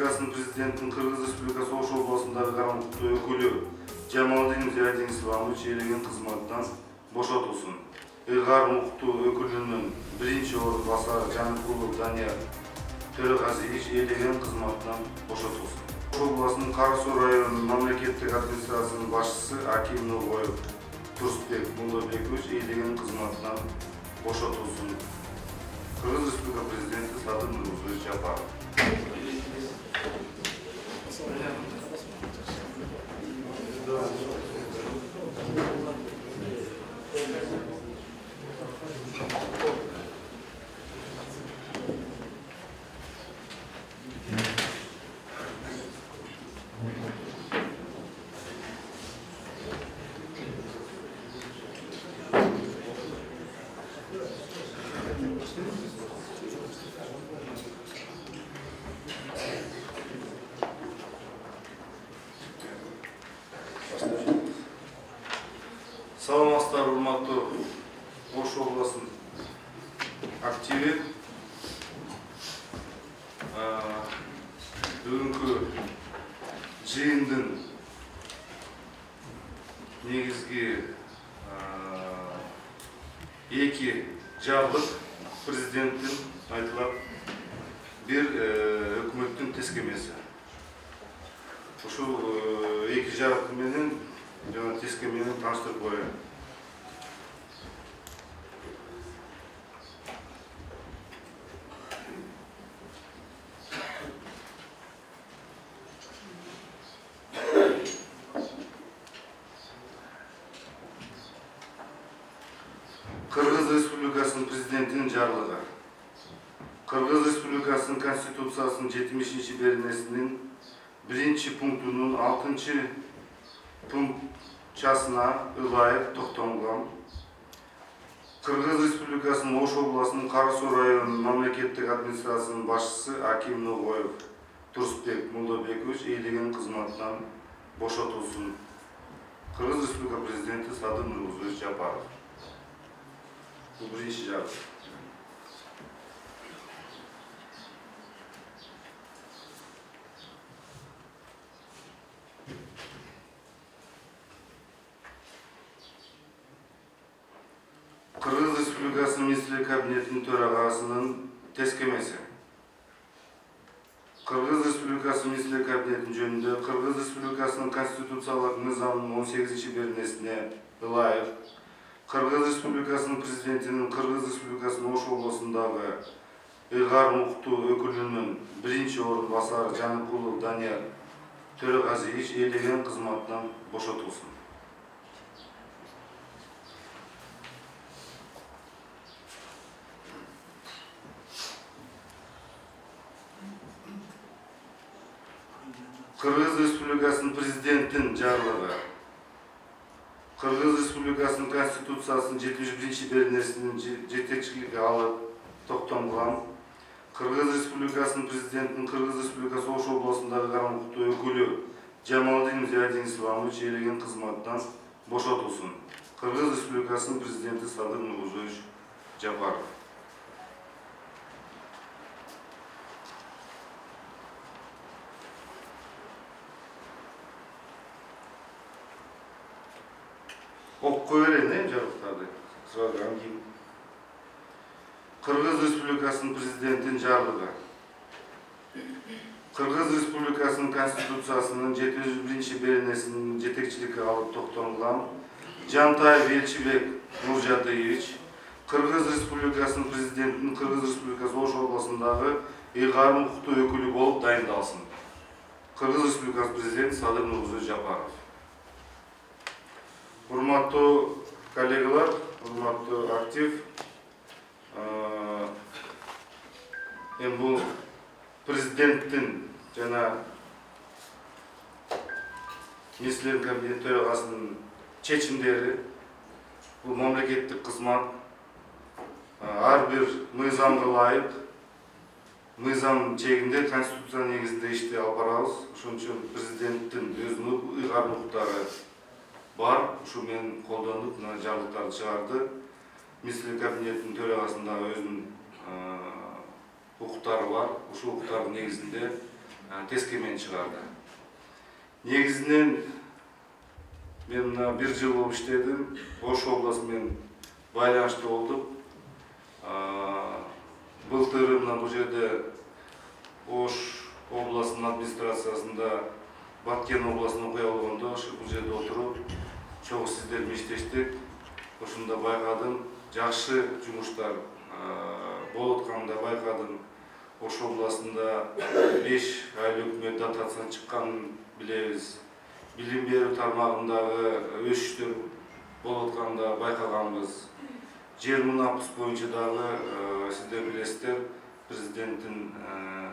Республикасынын президентinin Кыргыз Республикасы Ош областындагы карамыктуу өкүлү Жамалдин Зиядин Исламович ээлеген кызматтан бошотулсун. Ыйгар укуктуу өкүлүнүн биринчи орун басары Жаныкулов Данияр Төрөгазиевич ээлеген кызматтан бошотулсун. Ош областынын Кара Суу районунун мамлекеттик администрациянын башчысы Аким Нургоев Турсбек Муллабекович ээлеген кызматтан бошотулсун. Кыргыз Республика президенти Садыр Нурмузбекович Жапаров. Саламатсыздар, урматтуу Ош областынын активи. Бүгүнкү жыйындын негизги эки жарлык президенттин айтылат, бир өкмөттүн тескемеси. Ушул эки жарлык менен жана тескемени тааныштырып коеюн. Кыргыз Республикасынын президентинин жарлыгы. Кыргыз Республикасынын Конституциясынын 70-ши беренесинин 1 пунктунун 6 пунктчасына ылайык токтолгон Кыргыз Республикасынын Ош областынын Кара Суу районунун мамлекеттик администрациянын башчысы Аким Нургоев Турсбек Муллабекович ээлеген кызматтан бошотулсун. Кыргыз Республика президенти Садыр Нурмузбекович Жапаров. Бул биринчи жарлык. Кыргыз Республикасынын министрлер кабинетинин төрагасынын тескемеси. Кыргыз Республикасынын министрлер кабинетинин жөнүндө Кыргыз Республикасынын конституциялык нызамынын 18-ши беренесине ылайык Кыргыз Республикасынын президентинин Кыргыз Республикасынын Ош областындагы ыйгар укуктуу өкүлүнүн биринчи орун басары Жаныкулов Данияр Төрөгазиевич ээлеген кызматтан бошотулсун. Кыргыз Республикасынын президентинин жарлыгы. Кыргыз Республикасынын Конституциясынын 71-ши беренесинин жетекчилиги алып токтолгон Кыргыз Республикасынын президентинин Кыргыз Республикасы Ош областындагы карамыктуу өкүлү Жамалдин Зиядин Исламович ээлеген кызматтан бошотулсун. Кыргыз Республикасынын президенти Садыр Нурмузбекович Жапаров. Окуй берейин жарлыктарды. Сразу кийин. Кыргыз Республикасынын президентинин жарлыгы. Кыргыз Республикасынын Конституциясынын 71-ши беренесинин жетекчилиги алып токтолгон Жантаев Элчибек Нуржатыевич Кыргыз Республикасынын президентинин Кыргыз Республикасы Ош областындагы ыйгар укуктуу өкүлү болуп дайындалсын. Кыргыз Республикасы президенти Садыр Нурмузбекович Жапаров. Урматтуу коллегалар, урматтуу актив, бул президенттин жана министрлер кабинети төрагасынын чечимдери, бул мамлекеттик кызмат, ар бир мыйзамга ылайык, мыйзам чегинде конституция негизинде иштей алып барабыз. Ошон үчүн президенттин өзүнүн ыйгар укуктары бар, ушу менен колдонуп мына жарлыктарды чыгарды. Министрлер кабинетинин төрагасындагы өзүнүн укуктары бар. Ушул укуктардын негизинде тескемен чыгарды. Негизинен мен бир жыл болуп иштедим. Ош областы менен байланышта болдук. Былтыр бул жерде Ош областынын администрациясында Баткен областынын окуя болгондо бул жерде отуруп чогуу сиздер менен иштештик. Ошондо байкадым, жакшы жумуштар болуп атканда байкадым. Ош областында 5 айлык өкмөт дотациядан чыкканын билебиз. Билим берүү тармагындагы өсүштөр болуп атканда байкаганбыз. Жер мунапыс боюнча дагы сиздер билесиздер, президенттин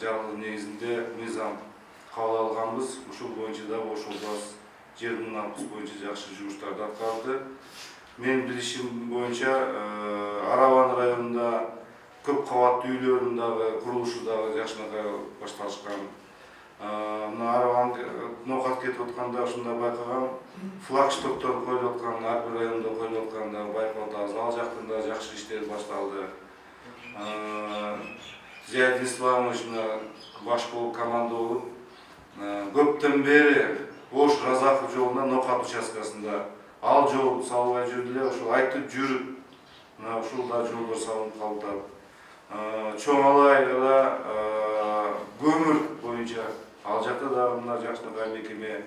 жарлыгы негизинде мыйзам кабыл алганбыз. Ушул боюнча дагы Ош областы жер мунапыс боюнча жакшы жумуштарды аткарды. Мен билишим боюнча Араван районунда көп кабаттуу үйлөрдүн дагы курулушу дагы жакшынакай башталышкан. Мына Араван нокат кетип атканда ушунда байкагам, флагштоктор коюлуп аткан, ар бир райондо коюлуп атканда байкап атабыз. Ал жактан да жакшы иштер башталды. Зиядин Исламович баш болуп команда болуп, көптөн бери Ош Разаков жолунда нокат участкасында ал жол салбай жүрдү эле, ошол айтып жүрүп, мына ушул да жолдор салынып калды. Чоң Алайда көмүр боюнча ал жакта да мына жакшынакай мекеме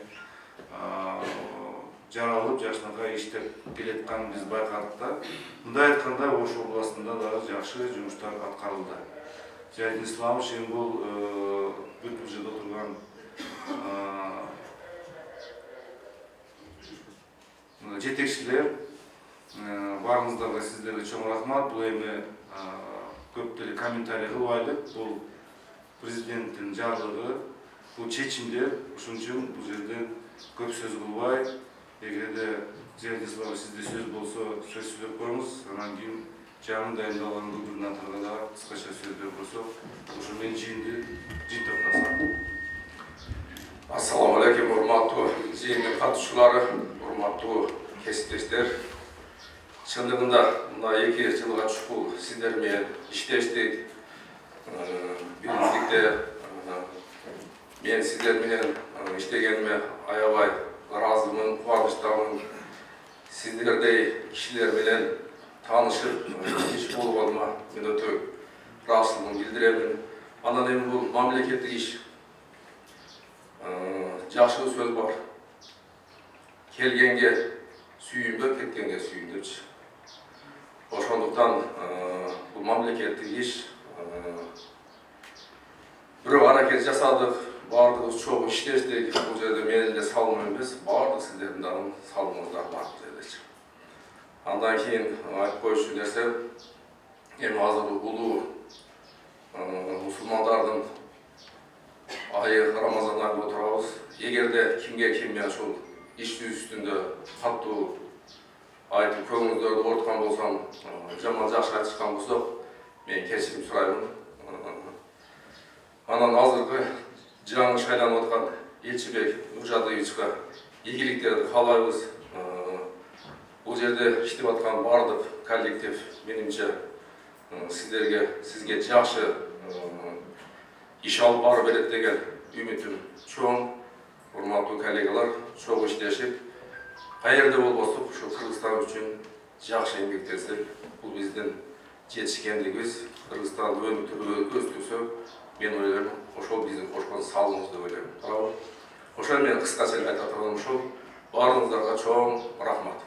жаралып, жакшынакай иштеп келатканын биз байкадык да. Мындай айтканда Ош областында дагы жакшы жумуштар аткарылды. Зиядин Исламович бул бүт бул жерде отурган жетекчилер, барыңыздарга сиздерге чоң рахмат. Бул эми көп деле комментарий кылбайлык. Бул президенттин жарлыгы, бул чечимдер. Ошон үчүн бул жерде көп сөз кылбай, эгерде Зиядин Исламович сизде сөз болсо сөз сүйлөп коюңуз. Анан кийин жаңы дайындалган губернаторго да кыскача сөз берип койсок, ошо менин жыйынды жыйынтыктасам. Assalamu alaikum, урматтуу жыйындын катышуулары, урматтуу кесиптештер. Чындыгында мына 2 жылга чукул сиздер менен иштештик. Биринчиликте мен сиздер менен иштегениме аябай ыраазымын, кубанычтамын. Сиздердей кишилер менен таанышып иш болгоныма мен өтө ыраазычылыгымды билдиремин. Анан эми бул мамлекеттик иш. Жакшы сөз бар. Келгенге сүйүндү, кеткенге сүйүндүчү. Ошондуктан бул мамлекеттик иш. Бирок аракет жасадык, баардыгыбыз чогуу иштештик. Бул жерде менин эле салымым эмес, баардык сиздердин дагы салымыңыздар бар бул жердечи. Андан кийин айтып коюшчу нерсе, эми азыр улуу мусулмандардын айы Рамазан айында отурабыз. Эгерде кимге ким ушул иш үстүндө катуу айтып көңүлүңүздөрдү ооруткан болсом, жаман жакшы айтышкан болсок, мен кечирим сураймын. Анан азыркы жаңы шайланып аткан Элчибек Нуржадыевичке ийгиликтерди каалайбыз. Бул жерде иштеп аткан бардык коллектив менимче сизге жакшы иш алып барып берет деген үмүтүм чоң. Урматтуу коллегалар, чогуу иштешип, каерде болбосун ушу Кыргызстан үчүн жакшы эмгектенсек, бул биздин жетишкендигибиз. Кыргызстанды өнүктүрүп өстүрсөк, мен ойлойм, ошол биздин кошкон салымыбыз деп ойлойм. Туурабы? Ошол мен кыскача айта турганым ушул. Баарыңыздарга чоң рахмат.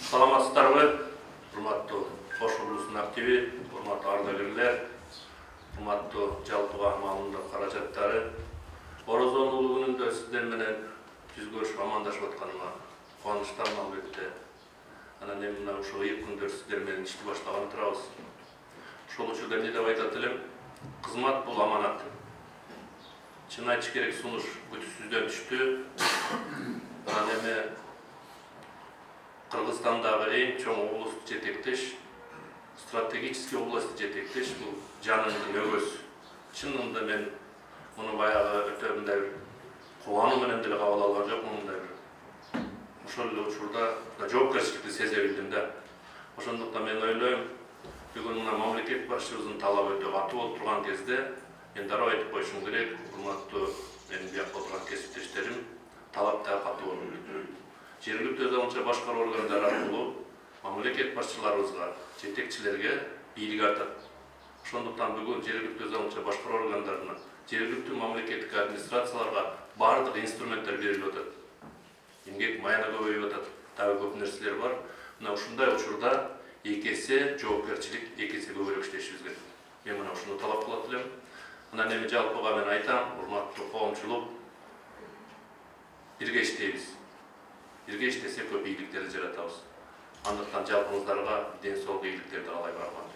Саламатсыздарбы, урматтуу Ош облусунун активи, урматтуу ардагерлер, урматтуу жалпыга маалымдоо каражаттары. Орозон улуу күнүндө сиздер менен жүз көрүшүп амандашып атканыма кубанычтамын албетте. Анан эми мына ушул 2 күндөр сиздер менен ишти баштаган турабыз. Ошол учурда эмне деп айтат элем? Кызмат бул аманат. Чын айтыш керек, сунуш бүтүсүздөн түштү. Анан эми Кыргызстандагы эң чоң облусту жетектеш, стратегический областты жетектеш, бул жанымдын өгөсү. Чынында мен муну баягы өтө мындай кубануу менен деле кабыл алган жокмун. Мындай ошол эле учурда жоопкерчиликти сезе билдим да. Ошондуктан мен ойлойм, бүгүн мына мамлекет башчыбыздын талабы өтө катуу болуп турган кезде мен дароо айтып коюшум керек, урматтуу менин биякта отурган кесиптештерим, талап да катуу болот. Жергиликтүү өз алгыча башкаруу органдары аркылуу мамлекет башчыларыбызга, жетекчилерге бийлик артат. Ошондуктан бүгүн жергиликтүү өз алгыча башкаруу органдарына, жергиликтүү мамлекеттик администрацияларга бардык инструменттер берилип атат. Эмгек маяна көбөйүп атат, дагы көп нерселер бар. Мына ушундай учурда эки эсе жоопкерчилик, эки эсе көбүрөөк иштешибиз керек. Мен мына ушуну талап кылат элем. Анан эми жалпыга мен айтам, урматтуу коомчулук, бирге иштейбиз. Бирге иштесек көп ийгиликтерди жаратабыз. Андыктан жалпыңыздарга ден соолук ийгиликтерди каалайм. Рахмат.